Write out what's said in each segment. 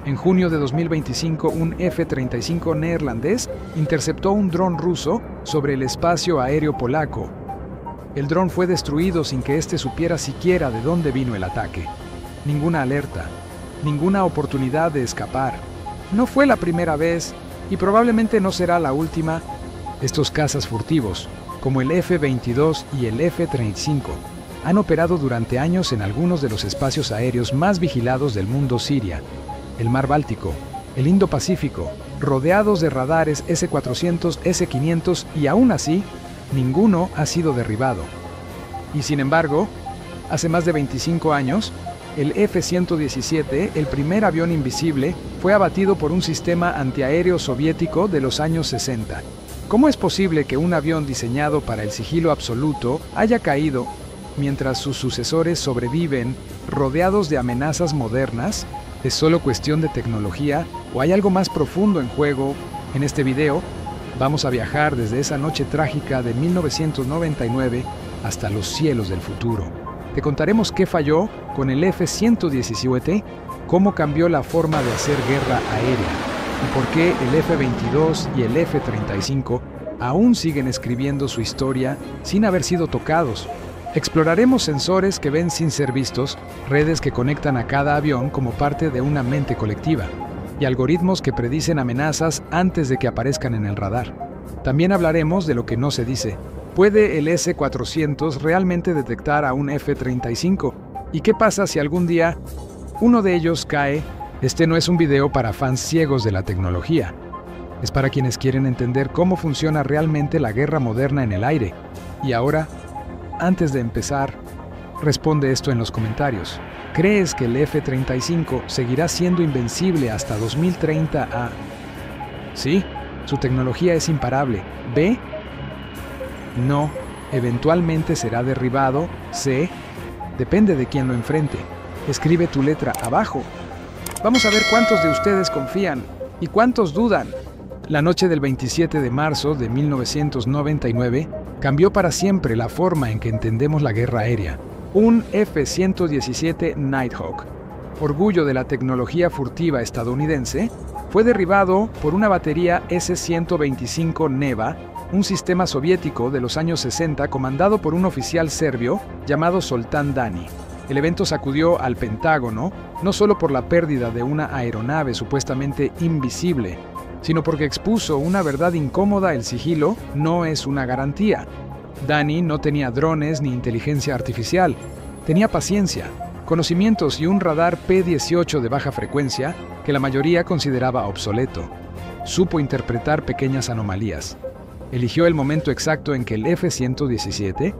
En junio de 2025, un F-35 neerlandés interceptó un dron ruso sobre el espacio aéreo polaco. El dron fue destruido sin que éste supiera siquiera de dónde vino el ataque. Ninguna alerta, ninguna oportunidad de escapar. No fue la primera vez y probablemente no será la última. Estos cazas furtivos, como el F-22 y el F-35, han operado durante años en algunos de los espacios aéreos más vigilados del mundo: Siria, el Mar Báltico, el Indo-Pacífico, rodeados de radares S-400, S-500 y aún así, ninguno ha sido derribado. Y sin embargo, hace más de 25 años, el F-117, el primer avión invisible, fue abatido por un sistema antiaéreo soviético de los años 60. ¿Cómo es posible que un avión diseñado para el sigilo absoluto haya caído mientras sus sucesores sobreviven rodeados de amenazas modernas? ¿Es solo cuestión de tecnología o hay algo más profundo en juego? En este video, vamos a viajar desde esa noche trágica de 1999 hasta los cielos del futuro. Te contaremos qué falló con el F-117, cómo cambió la forma de hacer guerra aérea y por qué el F-22 y el F-35 aún siguen escribiendo su historia sin haber sido tocados. Exploraremos sensores que ven sin ser vistos, redes que conectan a cada avión como parte de una mente colectiva, y algoritmos que predicen amenazas antes de que aparezcan en el radar. También hablaremos de lo que no se dice. ¿Puede el S-400 realmente detectar a un F-35? ¿Y qué pasa si algún día uno de ellos cae? Este no es un video para fans ciegos de la tecnología. Es para quienes quieren entender cómo funciona realmente la guerra moderna en el aire. Y ahora, antes de empezar, responde esto en los comentarios. ¿Crees que el F-35 seguirá siendo invencible hasta 2030 A? Sí, su tecnología es imparable. ¿B? No, eventualmente será derribado. C, depende de quién lo enfrente. Escribe tu letra abajo. Vamos a ver cuántos de ustedes confían y cuántos dudan. La noche del 27 de marzo de 1999 cambió para siempre la forma en que entendemos la guerra aérea. Un F-117 Nighthawk, orgullo de la tecnología furtiva estadounidense, fue derribado por una batería S-125 Neva, un sistema soviético de los años 60 comandado por un oficial serbio llamado Zoltán Dani. El evento sacudió al Pentágono no solo por la pérdida de una aeronave supuestamente invisible, sino porque expuso una verdad incómoda: el sigilo no es una garantía. Dani no tenía drones ni inteligencia artificial, tenía paciencia, conocimientos y un radar P-18 de baja frecuencia que la mayoría consideraba obsoleto. Supo interpretar pequeñas anomalías. Eligió el momento exacto en que el F-117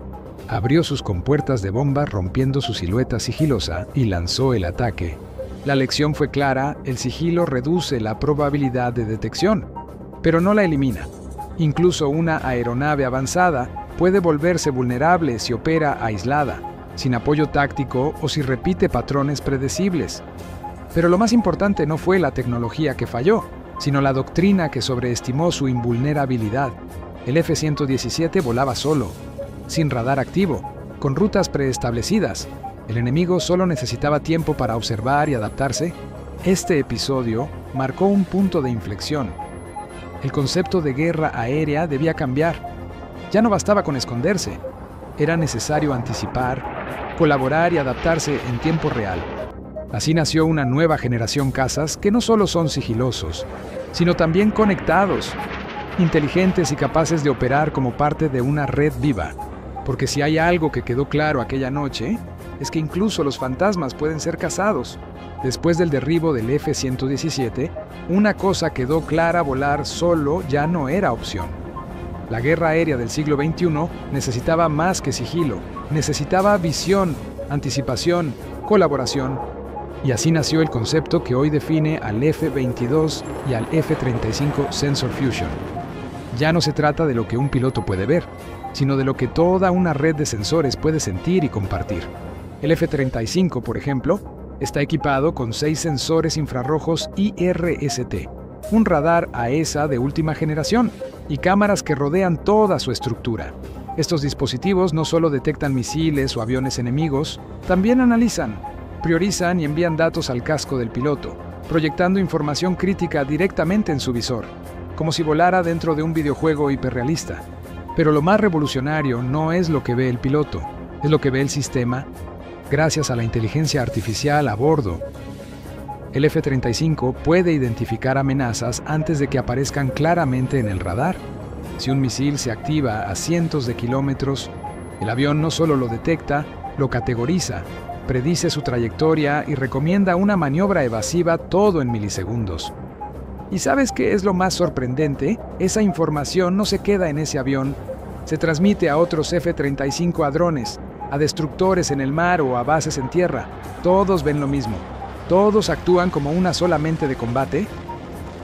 abrió sus compuertas de bomba rompiendo su silueta sigilosa y lanzó el ataque. La lección fue clara: el sigilo reduce la probabilidad de detección, pero no la elimina. Incluso una aeronave avanzada puede volverse vulnerable si opera aislada, sin apoyo táctico o si repite patrones predecibles. Pero lo más importante no fue la tecnología que falló, sino la doctrina que sobreestimó su invulnerabilidad. El F-117 volaba solo, sin radar activo, con rutas preestablecidas. El enemigo solo necesitaba tiempo para observar y adaptarse. Este episodio marcó un punto de inflexión. El concepto de guerra aérea debía cambiar. Ya no bastaba con esconderse. Era necesario anticipar, colaborar y adaptarse en tiempo real. Así nació una nueva generación cazas que no solo son sigilosos, sino también conectados, inteligentes y capaces de operar como parte de una red viva. Porque si hay algo que quedó claro aquella noche, es que incluso los fantasmas pueden ser cazados. Después del derribo del F-117, una cosa quedó clara: volar solo ya no era opción. La guerra aérea del siglo XXI necesitaba más que sigilo, necesitaba visión, anticipación, colaboración. Y así nació el concepto que hoy define al F-22 y al F-35 Sensor Fusion. Ya no se trata de lo que un piloto puede ver, sino de lo que toda una red de sensores puede sentir y compartir. El F-35, por ejemplo, está equipado con 6 sensores infrarrojos IRST, un radar AESA de última generación y cámaras que rodean toda su estructura. Estos dispositivos no solo detectan misiles o aviones enemigos, también analizan, priorizan y envían datos al casco del piloto. proyectando información crítica directamente en su visor, como si volara dentro de un videojuego hiperrealista. Pero lo más revolucionario no es lo que ve el piloto, es lo que ve el sistema, gracias a la inteligencia artificial a bordo. El F-35 puede identificar amenazas antes de que aparezcan claramente en el radar. Si un misil se activa a cientos de kilómetros, el avión no solo lo detecta, lo categoriza, predice su trayectoria y recomienda una maniobra evasiva todo en milisegundos. ¿Y sabes qué es lo más sorprendente? Esa información no se queda en ese avión, se transmite a otros F-35, a drones, a destructores en el mar o a bases en tierra. Todos ven lo mismo. Todos actúan como una sola mente de combate.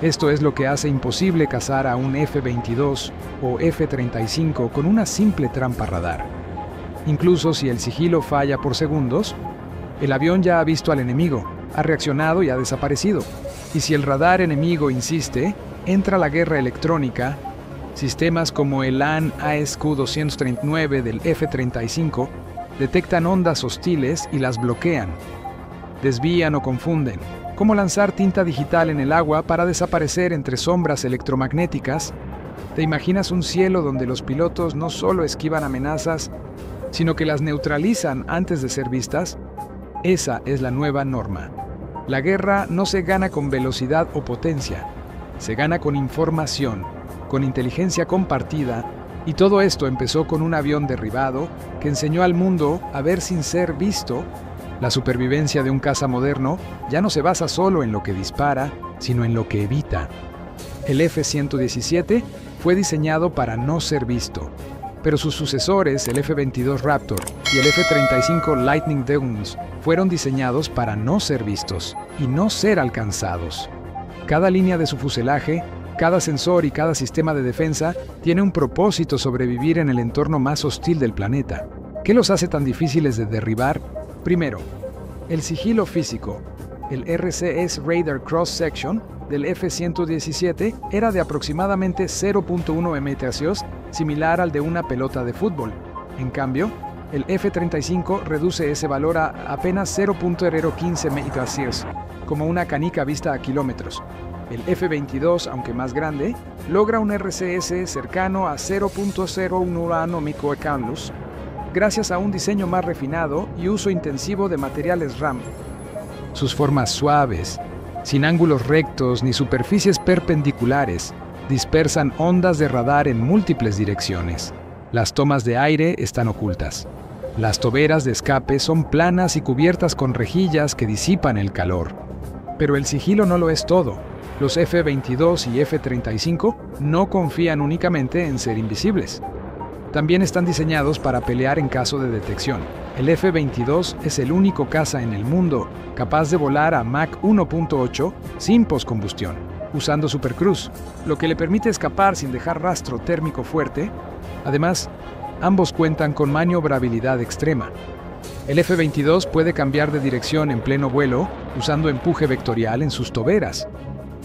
Esto es lo que hace imposible cazar a un F-22 o F-35 con una simple trampa radar. Incluso si el sigilo falla por segundos, el avión ya ha visto al enemigo, ha reaccionado y ha desaparecido. Y si el radar enemigo insiste, entra la guerra electrónica. Sistemas como el AN/AESQ-239 del F-35 detectan ondas hostiles y las bloquean. Desvían o confunden. Como lanzar tinta digital en el agua para desaparecer entre sombras electromagnéticas. ¿Te imaginas un cielo donde los pilotos no solo esquivan amenazas, sino que las neutralizan antes de ser vistas? Esa es la nueva norma. La guerra no se gana con velocidad o potencia, se gana con información, con inteligencia compartida, y todo esto empezó con un avión derribado que enseñó al mundo a ver sin ser visto. La supervivencia de un caza moderno ya no se basa solo en lo que dispara, sino en lo que evita. El F-117 fue diseñado para no ser visto, pero sus sucesores, el F-22 Raptor y el F-35 Lightning Downs, fueron diseñados para no ser vistos y no ser alcanzados. Cada línea de su fuselaje, cada sensor y cada sistema de defensa tiene un propósito: sobrevivir en el entorno más hostil del planeta. ¿Qué los hace tan difíciles de derribar? Primero, el sigilo físico. El RCS Radar Cross Section del F-117 era de aproximadamente 0.1 MHz, similar al de una pelota de fútbol. En cambio, el F-35 reduce ese valor a apenas 0.015 MHz, como una canica vista a kilómetros. El F-22, aunque más grande, logra un RCS cercano a 0.01 microecanlus, gracias a un diseño más refinado y uso intensivo de materiales RAM. Sus formas suaves, sin ángulos rectos ni superficies perpendiculares, dispersan ondas de radar en múltiples direcciones. Las tomas de aire están ocultas. Las toberas de escape son planas y cubiertas con rejillas que disipan el calor. Pero el sigilo no lo es todo. Los F-22 y F-35 no confían únicamente en ser invisibles. También están diseñados para pelear en caso de detección. El F-22 es el único caza en el mundo capaz de volar a Mach 1.8 sin poscombustión, usando supercruise, lo que le permite escapar sin dejar rastro térmico fuerte. Además, ambos cuentan con maniobrabilidad extrema. El F-22 puede cambiar de dirección en pleno vuelo usando empuje vectorial en sus toberas.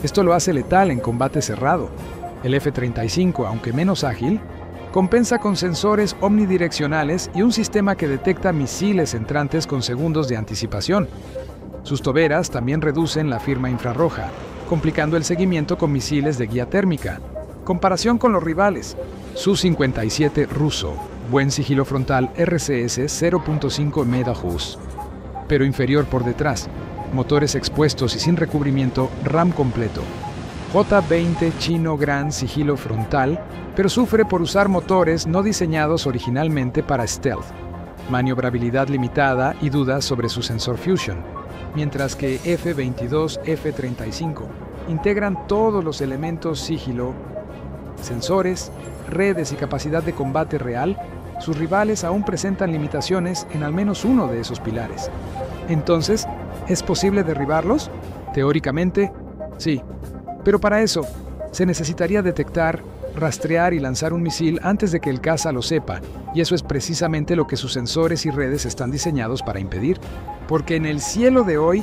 Esto lo hace letal en combate cerrado. El F-35, aunque menos ágil, compensa con sensores omnidireccionales y un sistema que detecta misiles entrantes con segundos de anticipación. Sus toberas también reducen la firma infrarroja, complicando el seguimiento con misiles de guía térmica. Comparación con los rivales: Su-57 ruso, buen sigilo frontal, RCS 0.5 MHz, pero inferior por detrás, motores expuestos y sin recubrimiento, RAM completo. J-20 chino, gran sigilo frontal, pero sufre por usar motores no diseñados originalmente para stealth, maniobrabilidad limitada y dudas sobre su sensor fusion, mientras que F-22, F-35 integran todos los elementos sigilo, sensores, redes y capacidad de combate real. Sus rivales aún presentan limitaciones en al menos uno de esos pilares. Entonces, ¿es posible derribarlos? Teóricamente, sí. Pero para eso, se necesitaría detectar, rastrear y lanzar un misil antes de que el caza lo sepa, y eso es precisamente lo que sus sensores y redes están diseñados para impedir. Porque en el cielo de hoy,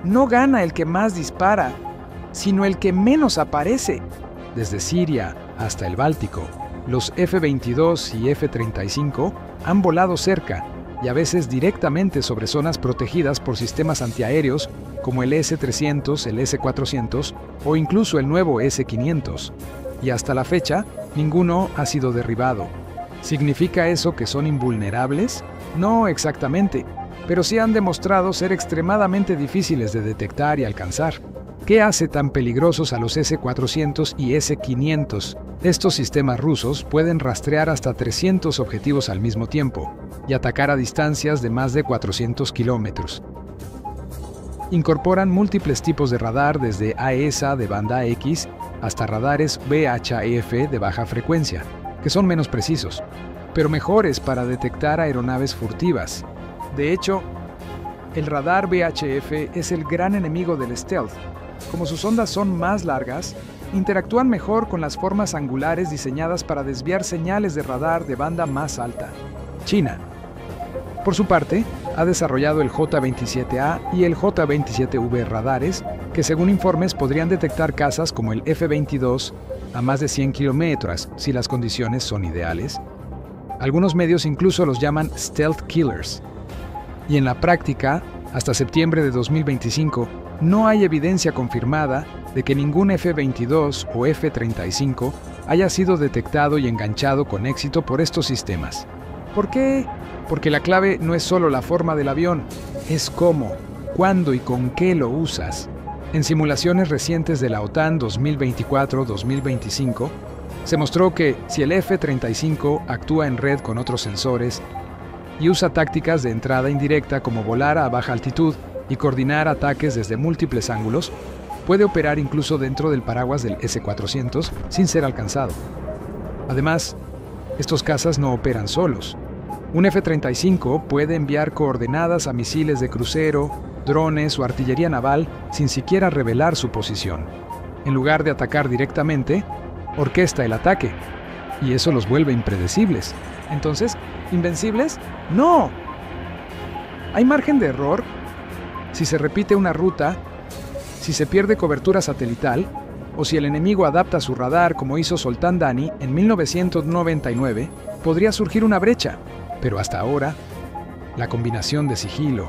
no gana el que más dispara, sino el que menos aparece. Desde Siria hasta el Báltico, los F-22 y F-35 han volado cerca, y a veces directamente sobre zonas protegidas por sistemas antiaéreos como el S-300, el S-400 o incluso el nuevo S-500. Y hasta la fecha, ninguno ha sido derribado. ¿Significa eso que son invulnerables? No exactamente, pero sí han demostrado ser extremadamente difíciles de detectar y alcanzar. ¿Qué hace tan peligrosos a los S-400 y S-500? Estos sistemas rusos pueden rastrear hasta 300 objetivos al mismo tiempo y atacar a distancias de más de 400 kilómetros. Incorporan múltiples tipos de radar desde AESA de banda X hasta radares VHF de baja frecuencia, que son menos precisos, pero mejores para detectar aeronaves furtivas. De hecho, el radar VHF es el gran enemigo del stealth. Como sus ondas son más largas, interactúan mejor con las formas angulares diseñadas para desviar señales de radar de banda más alta. China, por su parte, ha desarrollado el J-27A y el J-27V radares que, según informes, podrían detectar cazas como el F-22 a más de 100 kilómetros si las condiciones son ideales. Algunos medios incluso los llaman stealth killers. Y en la práctica, hasta septiembre de 2025, no hay evidencia confirmada de que ningún F-22 o F-35 haya sido detectado y enganchado con éxito por estos sistemas. ¿Por qué? Porque la clave no es solo la forma del avión, es cómo, cuándo y con qué lo usas. En simulaciones recientes de la OTAN 2024-2025, se mostró que si el F-35 actúa en red con otros sensores y usa tácticas de entrada indirecta como volar a baja altitud y coordinar ataques desde múltiples ángulos, puede operar incluso dentro del paraguas del S-400 sin ser alcanzado. Además, estos cazas no operan solos. Un F-35 puede enviar coordenadas a misiles de crucero, drones o artillería naval sin siquiera revelar su posición. En lugar de atacar directamente, orquesta el ataque, y eso los vuelve impredecibles. Entonces, ¿invencibles? ¡No! ¿Hay margen de error? Si se repite una ruta, si se pierde cobertura satelital, o si el enemigo adapta su radar como hizo Zoltán Dani en 1999, podría surgir una brecha. Pero hasta ahora, la combinación de sigilo,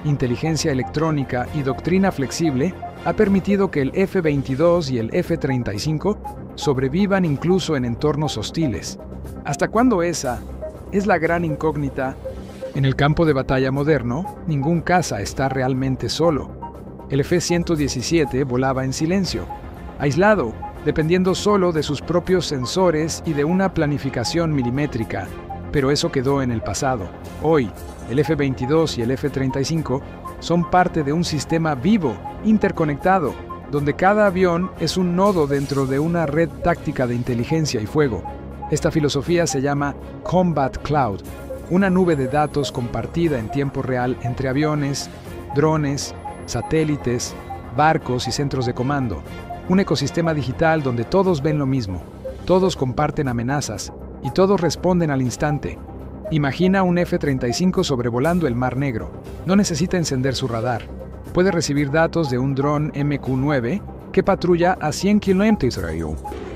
inteligencia electrónica y doctrina flexible ha permitido que el F-22 y el F-35 sobrevivan incluso en entornos hostiles. ¿Hasta cuándo esa es la gran incógnita? En el campo de batalla moderno, ningún caza está realmente solo. El F-117 volaba en silencio, aislado, dependiendo solo de sus propios sensores y de una planificación milimétrica. Pero eso quedó en el pasado. Hoy, el F-22 y el F-35 son parte de un sistema vivo, interconectado, donde cada avión es un nodo dentro de una red táctica de inteligencia y fuego. Esta filosofía se llama Combat Cloud, una nube de datos compartida en tiempo real entre aviones, drones, satélites, barcos y centros de comando. Un ecosistema digital donde todos ven lo mismo, todos comparten amenazas y todos responden al instante. Imagina un F-35 sobrevolando el Mar Negro. No necesita encender su radar. Puede recibir datos de un dron MQ-9 que patrulla a 100 km,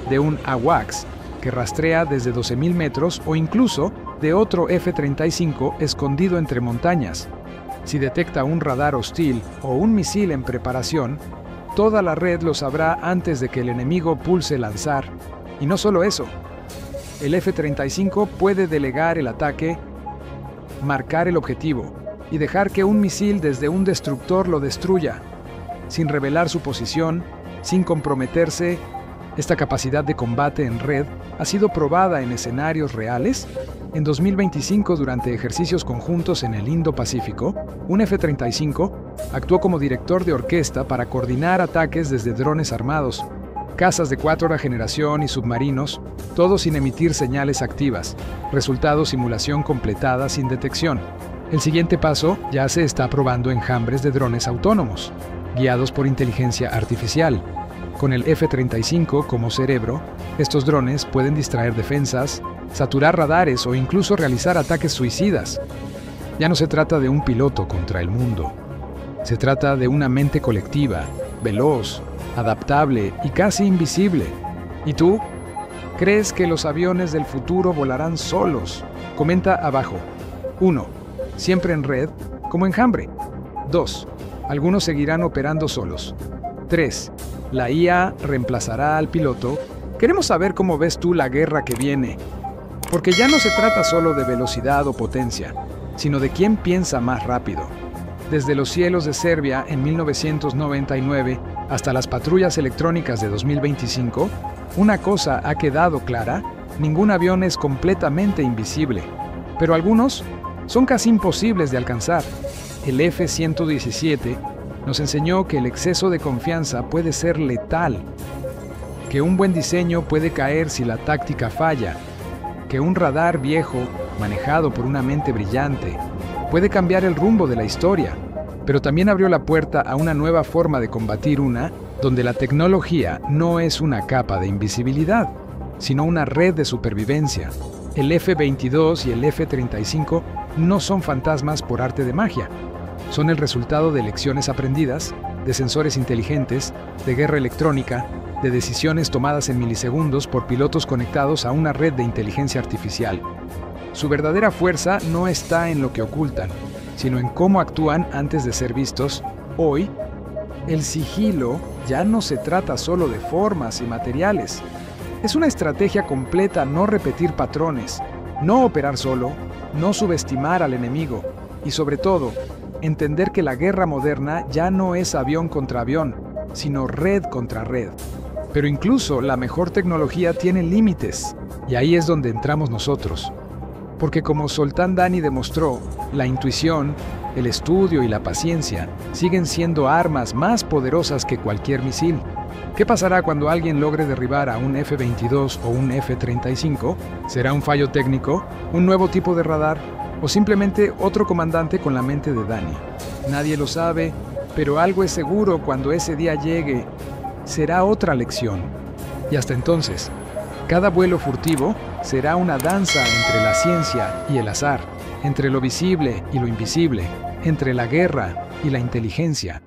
de un AWACS que rastrea desde 12.000 metros o incluso de otro F-35 escondido entre montañas. Si detecta un radar hostil o un misil en preparación, toda la red lo sabrá antes de que el enemigo pulse lanzar. Y no solo eso, el F-35 puede delegar el ataque, marcar el objetivo y dejar que un misil desde un destructor lo destruya, sin revelar su posición, sin comprometerse. Esta capacidad de combate en red ha sido probada en escenarios reales. En 2025, durante ejercicios conjuntos en el Indo-Pacífico, un F-35 actuó como director de orquesta para coordinar ataques desde drones armados, cazas de cuarta generación y submarinos, todo sin emitir señales activas. Resultado: simulación completada sin detección. El siguiente paso ya se está probando enjambres de drones autónomos, guiados por inteligencia artificial. Con el F-35 como cerebro, estos drones pueden distraer defensas, saturar radares o incluso realizar ataques suicidas. Ya no se trata de un piloto contra el mundo. Se trata de una mente colectiva, veloz, adaptable y casi invisible. ¿Y tú? ¿Crees que los aviones del futuro volarán solos? Comenta abajo. 1. siempre en red, como enjambre. 2. Algunos seguirán operando solos. 3. La IA reemplazará al piloto. Queremos saber cómo ves tú la guerra que viene. Porque ya no se trata solo de velocidad o potencia, sino de quién piensa más rápido. Desde los cielos de Serbia en 1999 hasta las patrullas electrónicas de 2025, una cosa ha quedado clara: ningún avión es completamente invisible, pero algunos son casi imposibles de alcanzar. El F-117 nos enseñó que el exceso de confianza puede ser letal, que un buen diseño puede caer si la táctica falla, que un radar viejo, manejado por una mente brillante, puede cambiar el rumbo de la historia, pero también abrió la puerta a una nueva forma de combatir, una donde la tecnología no es una capa de invisibilidad, sino una red de supervivencia. El F-22 y el F-35 no son fantasmas por arte de magia. Son el resultado de lecciones aprendidas, de sensores inteligentes, de guerra electrónica, de decisiones tomadas en milisegundos por pilotos conectados a una red de inteligencia artificial. Su verdadera fuerza no está en lo que ocultan, sino en cómo actúan antes de ser vistos. Hoy, el sigilo ya no se trata solo de formas y materiales. Es una estrategia completa: no repetir patrones, no operar solo, no subestimar al enemigo y, sobre todo, entender que la guerra moderna ya no es avión contra avión, sino red contra red. Pero incluso la mejor tecnología tiene límites, y ahí es donde entramos nosotros. Porque como Zoltán Dani demostró, la intuición, el estudio y la paciencia siguen siendo armas más poderosas que cualquier misil. ¿Qué pasará cuando alguien logre derribar a un F-22 o un F-35? ¿Será un fallo técnico, un nuevo tipo de radar o simplemente otro comandante con la mente de Dani? Nadie lo sabe, pero algo es seguro: cuando ese día llegue, será otra lección. Y hasta entonces, cada vuelo furtivo será una danza entre la ciencia y el azar, entre lo visible y lo invisible, entre la guerra y la inteligencia.